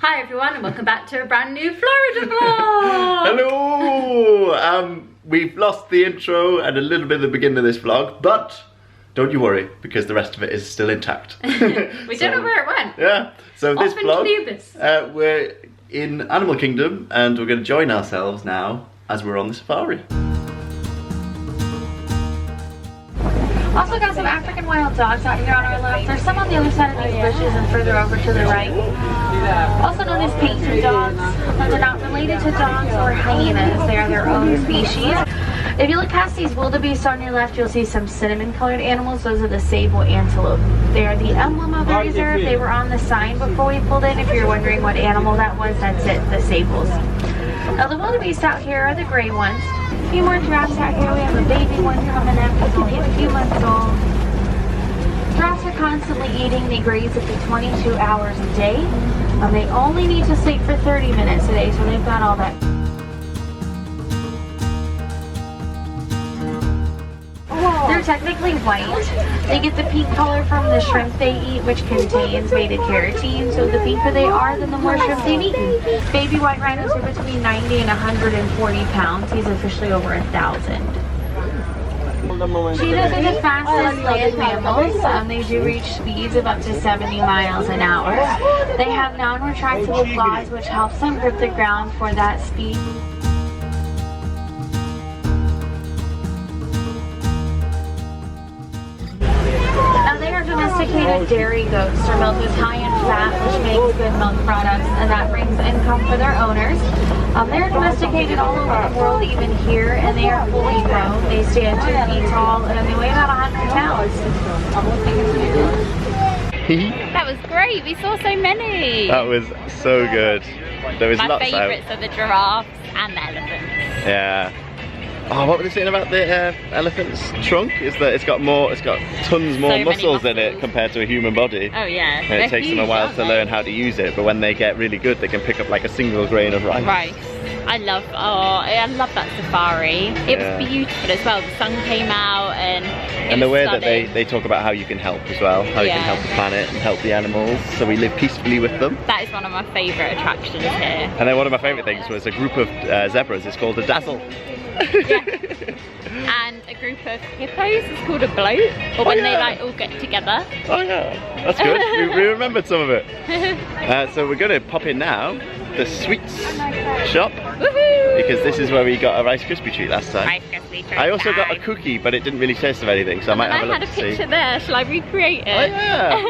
Hi everyone and welcome back to a brand new Florida vlog! Hello! We've lost the intro and a little bit of the beginning of this vlog, but don't you worry, because the rest of it is still intact. We don't know where it went. Yeah, so this vlog, to we're in Animal Kingdom and we're going to join ourselves now as we're on the safari. Also got some African wild dogs out here on our left. There's some on the other side of these bushes and further over to the right. Also known as painted dogs. They're not related to dogs or hyenas. They are their own species. If you look past these wildebeests on your left, you'll see some cinnamon colored animals. Those are the Sable Antelope. They are the emblem of the reserve. They were on the sign before we pulled in. If you're wondering what animal that was, that's it, the sables. Now the wildebeests out here are the gray ones. A few more giraffes out here. We have a baby one coming up. He's only a few months old. Giraffes are constantly eating. They graze up to 22 hours a day. They only need to sleep for 30 minutes a day, so they've got all that. They're technically white. They get the pink color from the shrimp they eat, which contains beta carotene. So the pinker they are, then the more shrimp they've eaten. Baby white rhinos are between 90 and 140 pounds. He's officially over 1,000. Cheetahs are the fastest land mammals. They do reach speeds of up to 70 miles an hour. They have non-retractable claws, which helps them grip the ground for that speed. Now they are domesticated dairy goats. Their milk is high in fat, which makes good milk products, and that brings income for their owners. They're domesticated all over the world, even here, and they are fully grown. They stand 2 feet tall, and they weigh about 100 pounds. That was great, we saw so many! That was so good. There was My lots favourites are the giraffes and the elephants. Yeah. Oh, what were they saying about the elephant's trunk? Is that it's got tons more muscles in it compared to a human body. Oh yeah. And it takes them a while to learn how to use it, but when they get really good, they can pick up like a single grain of rice. Rice. I love that safari. It was beautiful as well. The sun came out and the way that they talk about how you can help as well, how you can help the planet and help the animals, so we live peacefully with them. That is one of my favourite attractions here. And then one of my favourite things was a group of zebras. It's called a dazzle. Yeah. And a group of hippos is called a bloat, or when they like all get together. Oh yeah, that's good. we remembered some of it. So we're going to pop in now, the sweets shop, because this is where we got a Rice Krispie treat last time. Rice Krispie treat. I also got a cookie, but it didn't really taste of anything, so I might have a look to see. I had a picture there. Shall I recreate it? Oh yeah.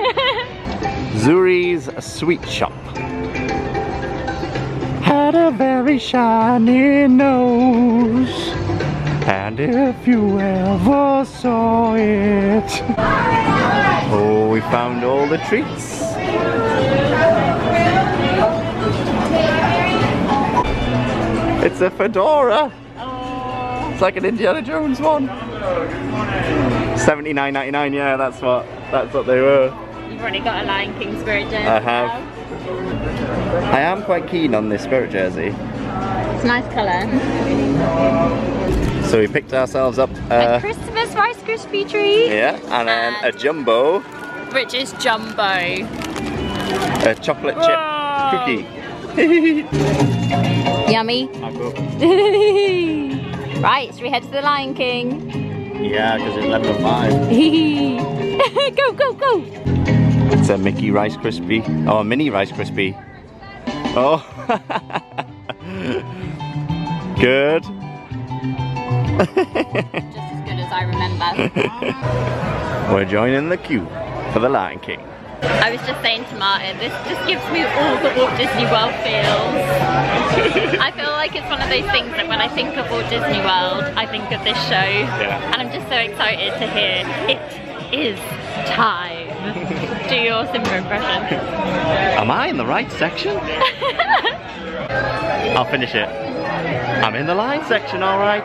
Zuri's sweet shop. Had a very shiny nose, and if you ever saw it. Oh, we found all the treats. It's a fedora. It's like an Indiana Jones one. $79.99. Yeah, that's what they were. You've already got a Lion King spirit jersey. I have. I am quite keen on this spirit jersey. It's a nice colour. So we picked ourselves up a Christmas Rice Krispie treat. Yeah, and then a jumbo. Which is jumbo. A chocolate chip cookie. Yummy. Right, should we head to the Lion King? Yeah, because it's 11:05. Go, go, go! It's a Mickey Rice Krispie. Oh, a mini Rice Krispie. Oh. Good. Just as good as I remember. We're joining the queue for the Lion King. I was just saying to Martin, this just gives me all the Walt Disney World feels. I feel like it's one of those things that when I think of Walt Disney World, I think of this show. Yeah. And I'm just so excited to hear it is time. Do your Simba impression. Am I in the right section? I'll finish it. I'm in the line section, alright.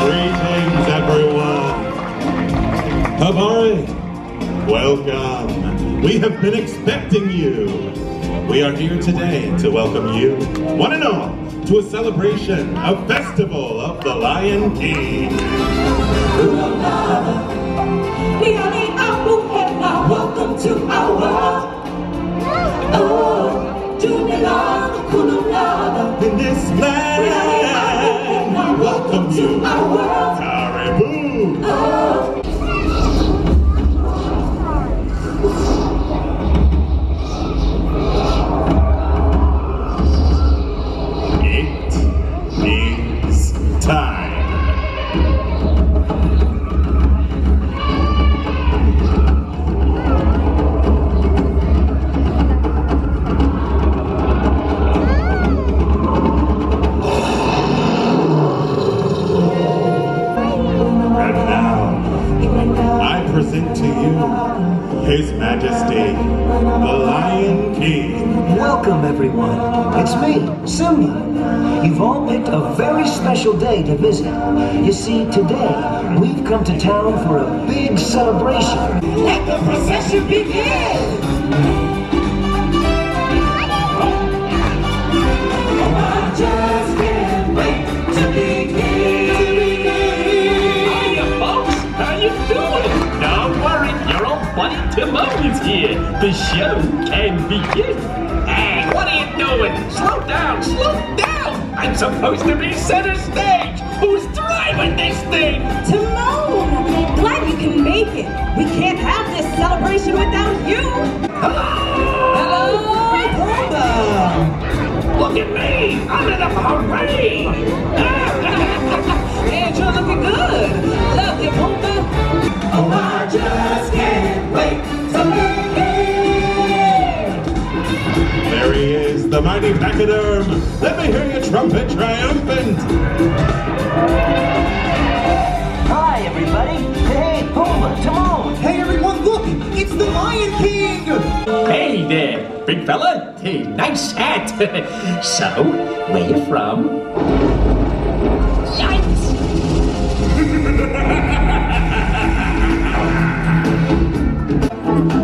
Greetings, everyone. Habari, welcome. We have been expecting you. We are here today to welcome you, one and all, to a celebration, a festival of the Lion King. present to you His Majesty, the Lion King. Welcome, everyone. It's me, Simba. You've all picked a very special day to visit. You see, today, we've come to town for a big celebration. Let the procession begin! I just can't wait to begin! Hiya, folks! How you doing? Don't worry, your old buddy Timon's here. The show can begin. Hey, what are you doing? Slow down, slow down! I'm supposed to be center stage! Who's driving this thing? Timon! Glad you can make it. We can't have this celebration without you. Hello! Hello! Look at me! I'm in a parade! And you're looking good. Love you, Pumbaa. Oh, I just can't wait to begin! There he is, the mighty pachyderm. Let me hear your trumpet triumphant. Hi, everybody. Hey, Pumbaa, Timon. Hey everyone, look! It's the Lion King! Hey there, big fella. Hey, nice hat. So, where you from? Yikes!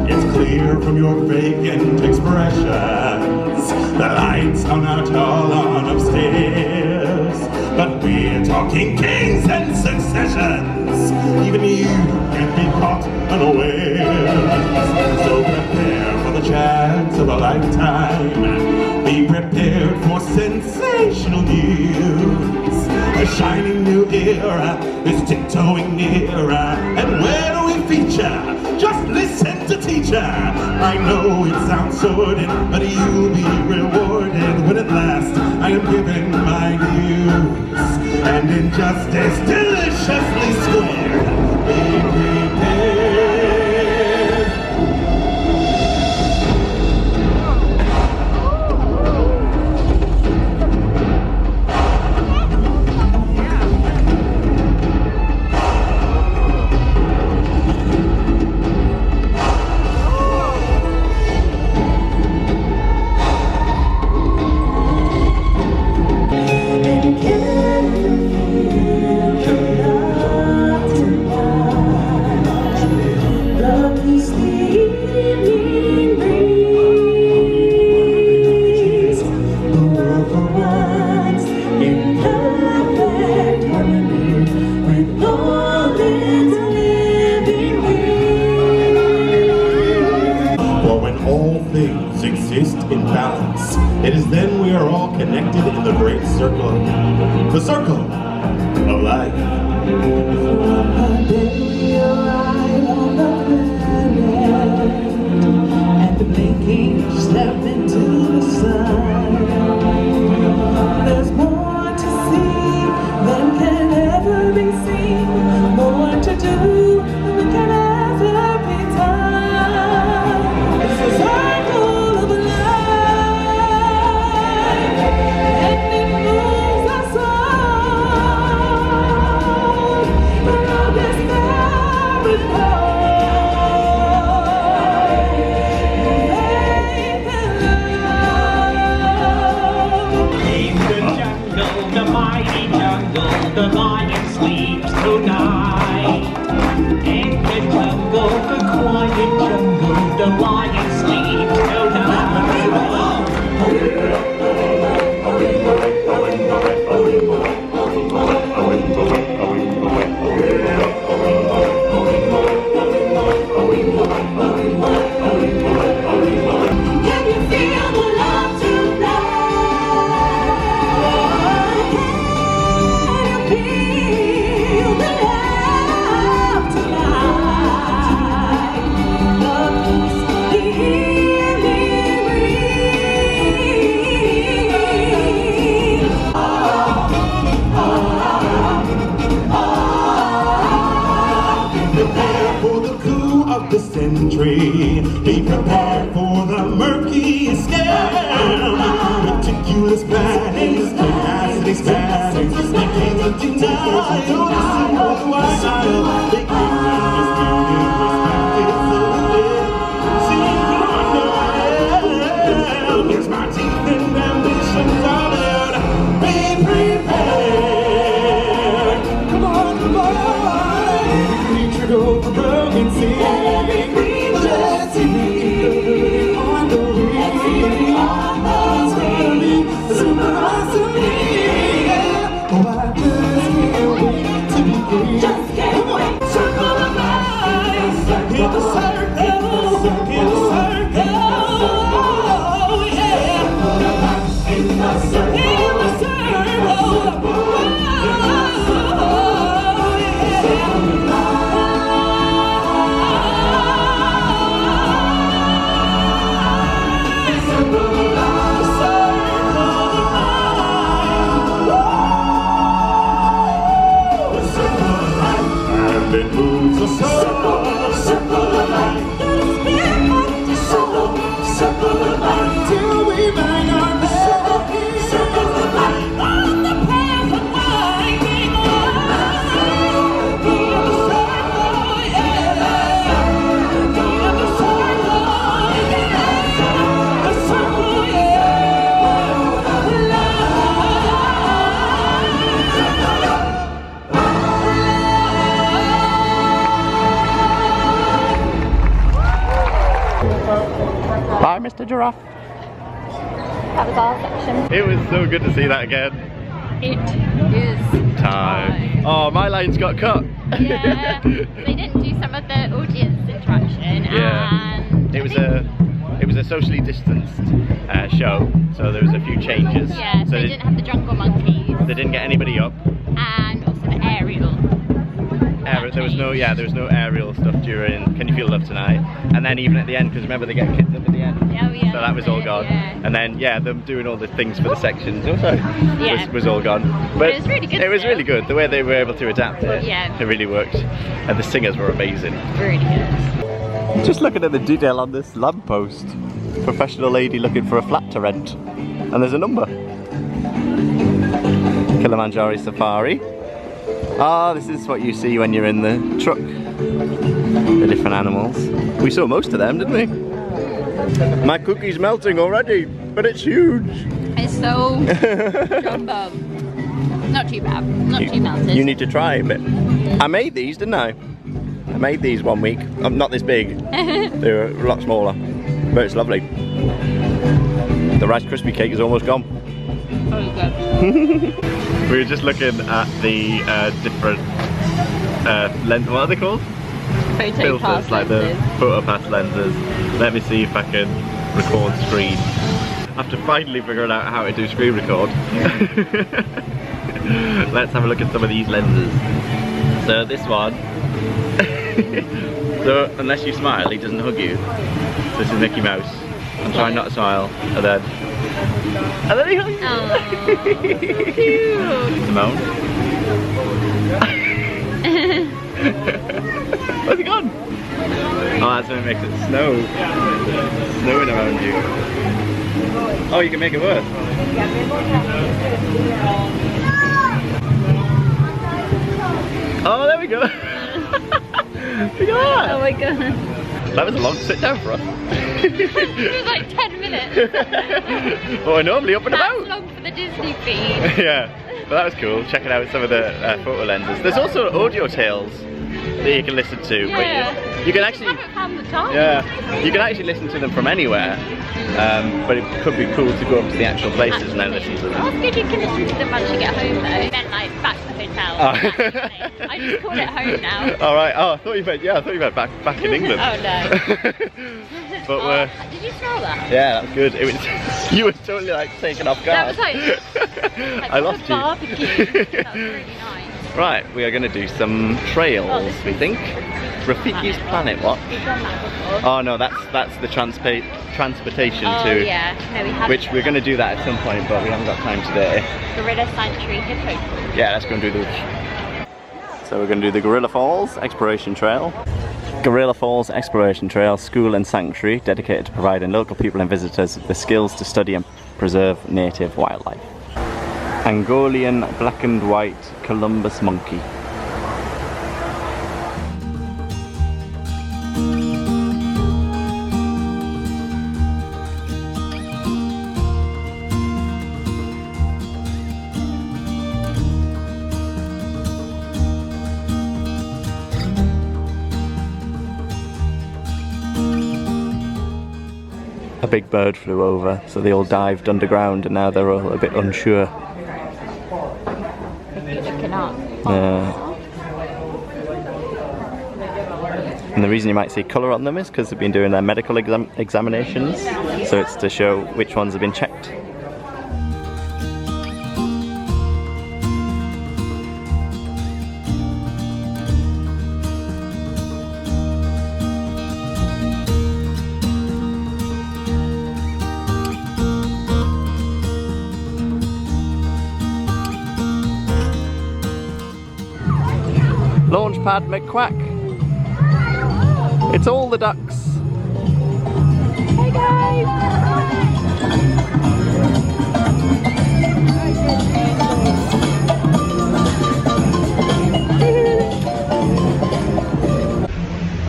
It's clear from your vacant expressions the lights are not all on upstairs, but we're talking kings and successions. Even you can't be caught unawares. So prepare for the chance of a lifetime. Be prepared for sensational news. A shining new era is tiptoeing nearer. And where do we feature? Just listen to teacher. I know it sounds sordid, but you'll be rewarded when at last I am given my news. And injustice deliciously squared. Be prepared. It is then we are all connected in the great circle, the circle of life. And the blinking stepped into the sun. There's more to see than can ever be seen. More to do than can ever be done. It's a circle of life. The lion sleeps tonight. In the jungle, the quiet jungle, the lion sleeps tonight. Can you feel the love tonight? The century, be prepared for the murky scam. Meticulous planning, tenacity spanning, the king of denial, the symbol of wild, the ignorant disputed respect. in the circle, in the circle. Oh, yeah. In the circle, in the circle. Oh, yeah. It moves a circle, circle of life. Circle, circle of life. Till we find our best. Circle of life. On the path of winding life. In the circle, yeah. In the circle, yeah. The circle, yeah. Bye, Mr. Giraffe. That was our section. It was so good to see that again. It is time. Oh, my line's got cut. Yeah, they didn't do some of the audience interaction, and it was a socially distanced show, so there was a few changes. Yeah, so they didn't have the jungle monkeys. They didn't get anybody up. And also the aerial. There was no aerial stuff during Can You Feel Love Tonight, and then even at the end, because remember they get kids up at the end. Oh, yeah, so that was all gone. Yeah. And then them doing all the things for the sections also was all gone. But it was really good. It was really good. The way they were able to adapt it, it really worked. And the singers were amazing. Really good. Just looking at the detail on this lamppost. Professional lady looking for a flat to rent. And there's a number. Kilimanjaro Safari. Ah, this is what you see when you're in the truck. The different animals. We saw most of them, didn't we? My cookie's melting already, but it's huge. It's so jumbo. Not too bad. Not too melted. You need to try a bit. I made these, didn't I? I made these one week. Not this big. They were a lot smaller, but it's lovely. The Rice Krispie cake is almost gone. Oh, good. We were just looking at the different what are they called? Filters, like the Photopass lenses. Let me see if I can record screen. After finally figuring out how to do screen record, let's have a look at some of these lenses. So this one, so unless you smile, he doesn't hug you. This is Mickey Mouse. I'm trying not to smile, and then he hugs you. Cute. Simone. Where's he gone? Oh, that's when it makes it snow. Snowing around you. Oh, you can make it worse. Oh, there we go. Look at that. Oh my god. That was a long sit down for us. It was like 10 minutes. Well, we're normally up and about. That's long for the Disney feed. Yeah, but that was cool. Checking out some of the photo lenses. There's also audio tales that you can listen to. Yeah. But you can actually. I haven't found the time. Yeah, you can actually listen to them from anywhere. But it could be cool to go up to the actual places and then listen to them. That's good. You can listen to them once you get home, though. Then like back to the hotel. Oh. I just call it home now. All right. Oh, I thought you meant back in England. Oh no. But did you smell that? Yeah, that was good. It was. You were totally like taken off guard. That was like I lost you. barbecue. That was really nice. Right, we are going to do some trails. We think. Rafiki's Planet. What? We've done that before. Oh no, that's the transportation to. Yeah, no, we haven't. Which we're going to do that at some point, but we haven't got time today. Gorilla Sanctuary Hippo. Yeah, let's go and do those. So we're going to do the Gorilla Falls Exploration Trail. Gorilla Falls Exploration Trail, school and sanctuary dedicated to providing local people and visitors the skills to study and preserve native wildlife. Angolian black and white Columbus monkey. A big bird flew over, so they all dived underground and now they're all a bit unsure. Looking up. And the reason you might see colour on them is because they've been doing their medical examinations, so it's to show which ones have been checked. Launchpad McQuack. It's all the ducks. Hey guys!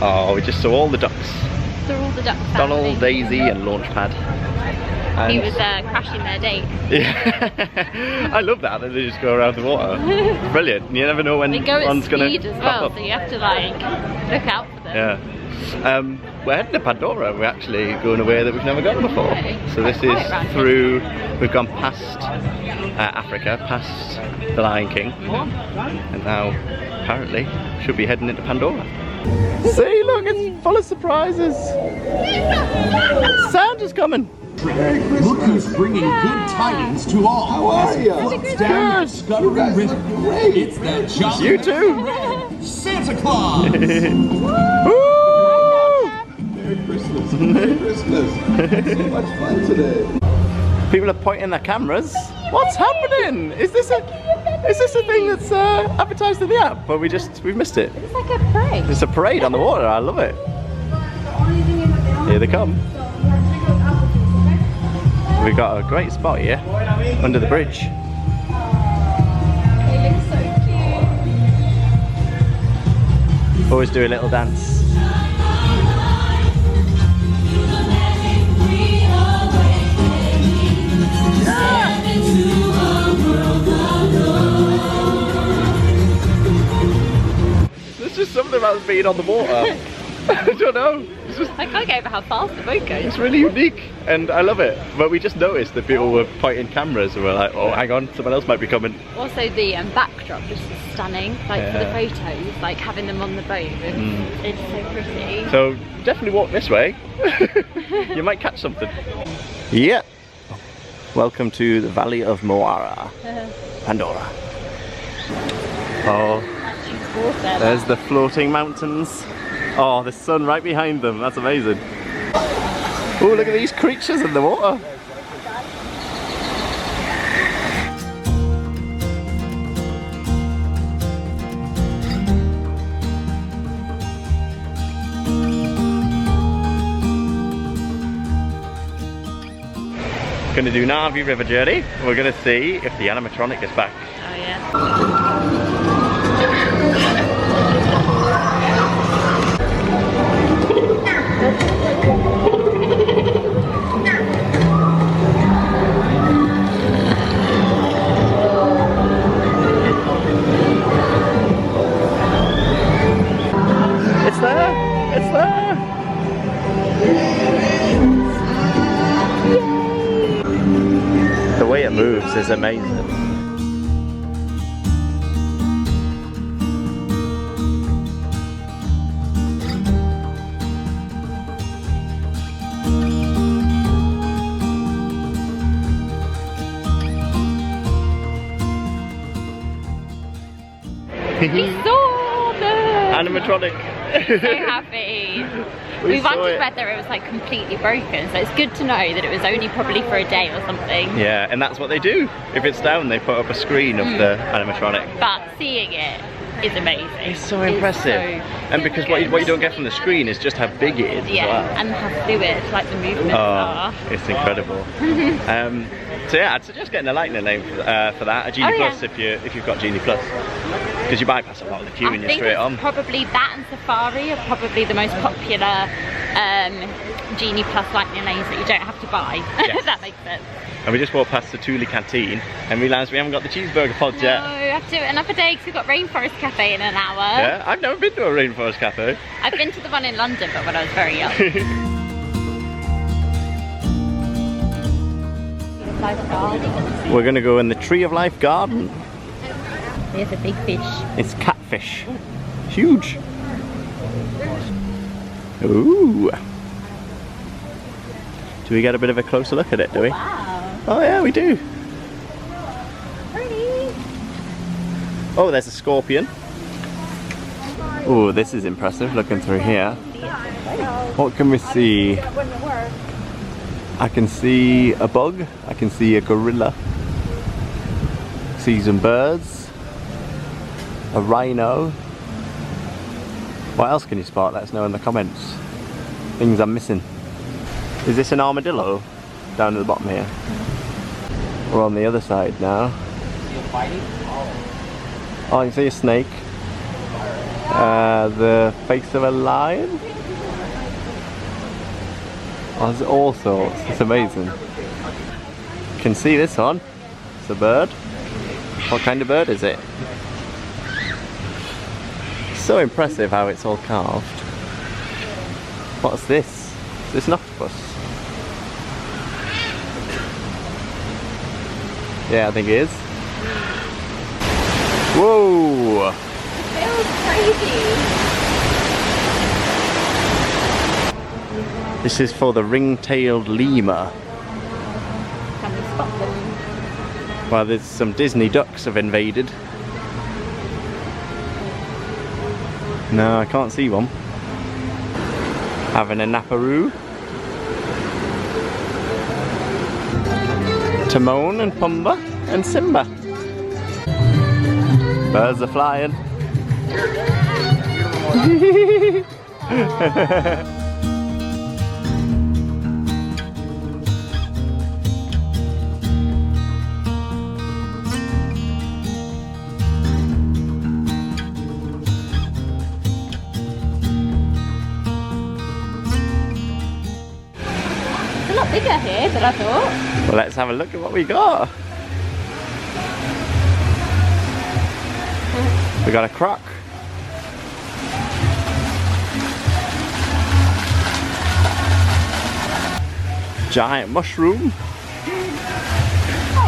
Oh, we just saw all the ducks. They're all the ducks. Donald, Daisy and Launchpad. And He was crashing their date. yeah. I love that they just go around the water. Brilliant. You never know when They go at one's gonna speed as pop well, up. so you have to like look out for them. Yeah. We're heading to Pandora. We're actually going away that we've never gone before. So this is through, we've gone past Africa, past the Lion King, and now apparently should be heading into Pandora. See, look, it's full of surprises. Santa's coming. Look who's bringing good tidings to all. How are you? Down Discovery River. It's the Jolly You too. Santa Claus. Woo! Merry Christmas. Merry Christmas. So much fun today. People are pointing their cameras. What's happening? Is this a thing that's advertised in the app? But we've missed it. It's like a parade. It's a parade on the water. I love it. Here they come. We've got a great spot here under the bridge. They look so cute. Always do a little dance. There's just something about being on the water. I don't know. It's just, I can't get over how fast the boat goes. it's really unique and I love it. But we just noticed that people were pointing cameras and we're like, oh, hang on, someone else might be coming. Also the backdrop is just stunning, like for the Yeah. photos, like having them on the boat, it's so pretty. So definitely walk this way. You might catch something. Yeah. Welcome to the Valley of Moara, Pandora. Oh, there's the floating mountains. Oh, the sun right behind them. That's amazing. Oh, look at these creatures in the water. Going to do Navi River journey. We're going to see if the animatronic is back. Oh yeah. It's there! It's there! The way it moves is amazing. We saw them! Animatronic. So happy. We saw wondered it. whether it was like completely broken, so it's good to know that it was only probably for a day or something. Yeah, and that's what they do. If it's down, they put up a screen of the animatronic. But seeing it is amazing. It's so impressive. And because what you don't get from the screen is just how big it is Yeah, as well. and how fluid like the movements Oh, are. it's incredible. So yeah, I'd suggest getting a Lightning lane for that. A Genie Oh, yeah. Plus if you've got Genie Plus, because you bypass a lot of the queue I and you're think straight it's on. probably that and Safari are probably the most popular Genie Plus Lightning lanes that you don't have to buy. Yes. If that makes sense. And we just walked past the Thule canteen and realised we haven't got the cheeseburger pods No, yet. I have to do it another day because we've got Rainforest Cafe in an hour. Yeah, I've never been to a Rainforest Cafe. I've been to the one in London, but when I was very young. We're going to go in the Tree of Life garden. There's a big fish. It's catfish. Huge. Ooh. Do we get a bit of a closer look at it, do we? Wow. Oh yeah, we do. Pretty. Oh, there's a scorpion. Oh, this is impressive, looking through here. What can we see? I can see a bug, I can see a gorilla, see some birds, a rhino. What else can you spot? Let us know in the comments. Things I'm missing. Is this an armadillo down at the bottom here? We're on the other side now. Oh, I can see a snake. The face of a lion. Oh, there's all sorts. It's amazing. You can see this one. It's a bird. What kind of bird is it? So impressive how it's all carved. What's this? Is this an octopus? Yeah, I think it is. Whoa! It feels crazy. This is for the ring-tailed lemur. Can we spot them? Well, there's some Disney ducks have invaded. No, I can't see one. Having a naparoo. Timon and Pumbaa and Simba. Birds are flying. It's a lot bigger here than I thought. Well, let's have a look at what we got. We got a croc. Giant mushroom. Oh,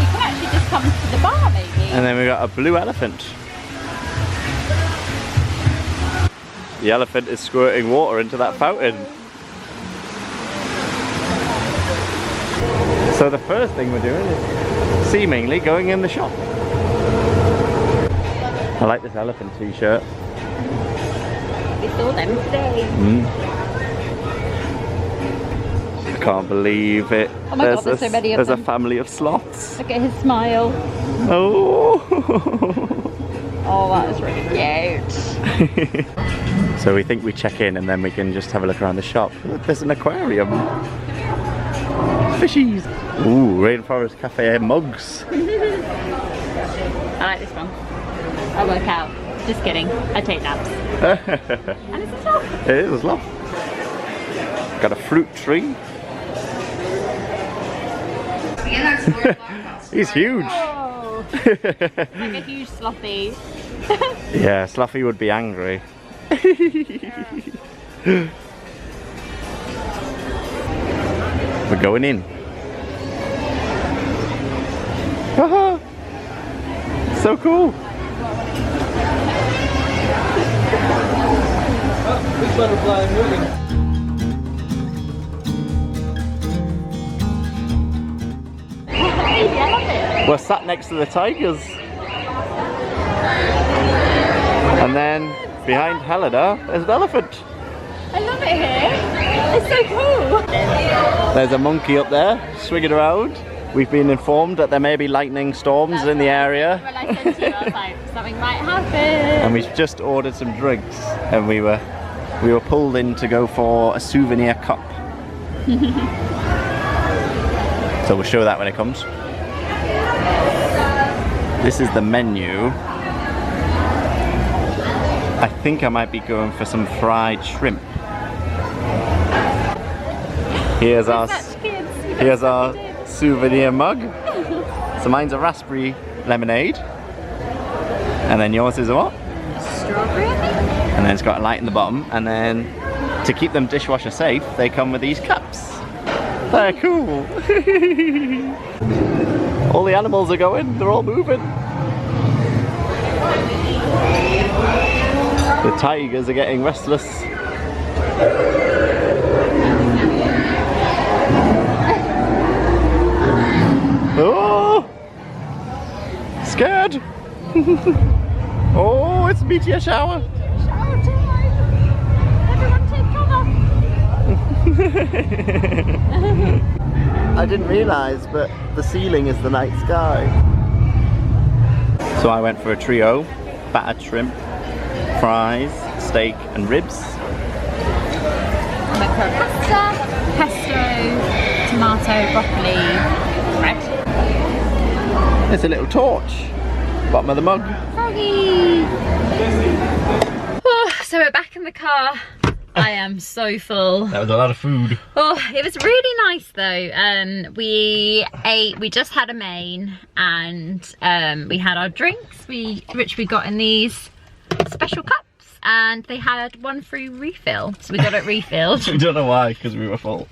you can actually just come to the bar maybe. And then we got a blue elephant. The elephant is squirting water into that fountain. So the first thing we're doing is seemingly going in the shop. I like this elephant t-shirt. We saw them today. I can't believe it. Oh my God, there's so many of There's them. a family of sloths. Look at his smile. Oh! Oh, that is really cute. So we think we check in and then we can just have a look around the shop. Look, there's an aquarium. Fishies. Ooh, Rainforest Cafe mugs. I like this one. I'll work out. Just kidding. I take naps. And it's a sloth. It is a sloth. Got a fruit tree. He's huge. Oh. Like a huge slothy. Yeah, Sloughy would be angry. We're going in. Haha! So cool! Big butterfly moving. We're sat next to the tigers. And then behind Helena, there's an elephant. I love it here. It's so cool. There's a monkey up there, swinging around. We've been informed that there may be lightning storms in the area. When I said to you, I was like, something might happen. And we've just ordered some drinks. And we were pulled in to go for a souvenir cup. So we'll show that when it comes. This is the menu. I think I might be going for some fried shrimp. Here's our souvenir mug. So mine's a raspberry lemonade. And then yours is a what? Strawberry, I think. And then it's got a light in the bottom. And then to keep them dishwasher safe, they come with these cups. They're cool. All the animals are going, they're all moving. The tigers are getting restless. Oh, it's meteor shower. Shower time! Everyone take cover! I didn't realise, but the ceiling is the night sky. So I went for a trio, battered shrimp, fries, steak and ribs. I went for a pasta, pesto, tomato, broccoli, bread. There's a little torch, bottom of the mug. Froggy! Oh, so we're back in the car. I am so full. That was a lot of food. Oh, it was really nice though. We just had a main and we had our drinks, which we got in these special cups, and they had one free refill. So we got it refilled. We don't know why, because we were full.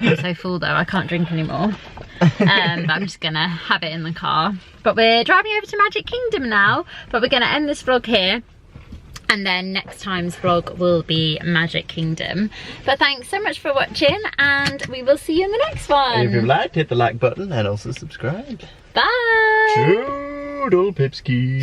I'm so full though, I can't drink anymore. But I'm just gonna have it in the car. But we're driving over to Magic Kingdom now, but we're gonna end this vlog here. And then next time's vlog will be Magic Kingdom. But thanks so much for watching, and we will see you in the next one. And if you've liked, hit the like button and also subscribe. Bye! Toodle pipski.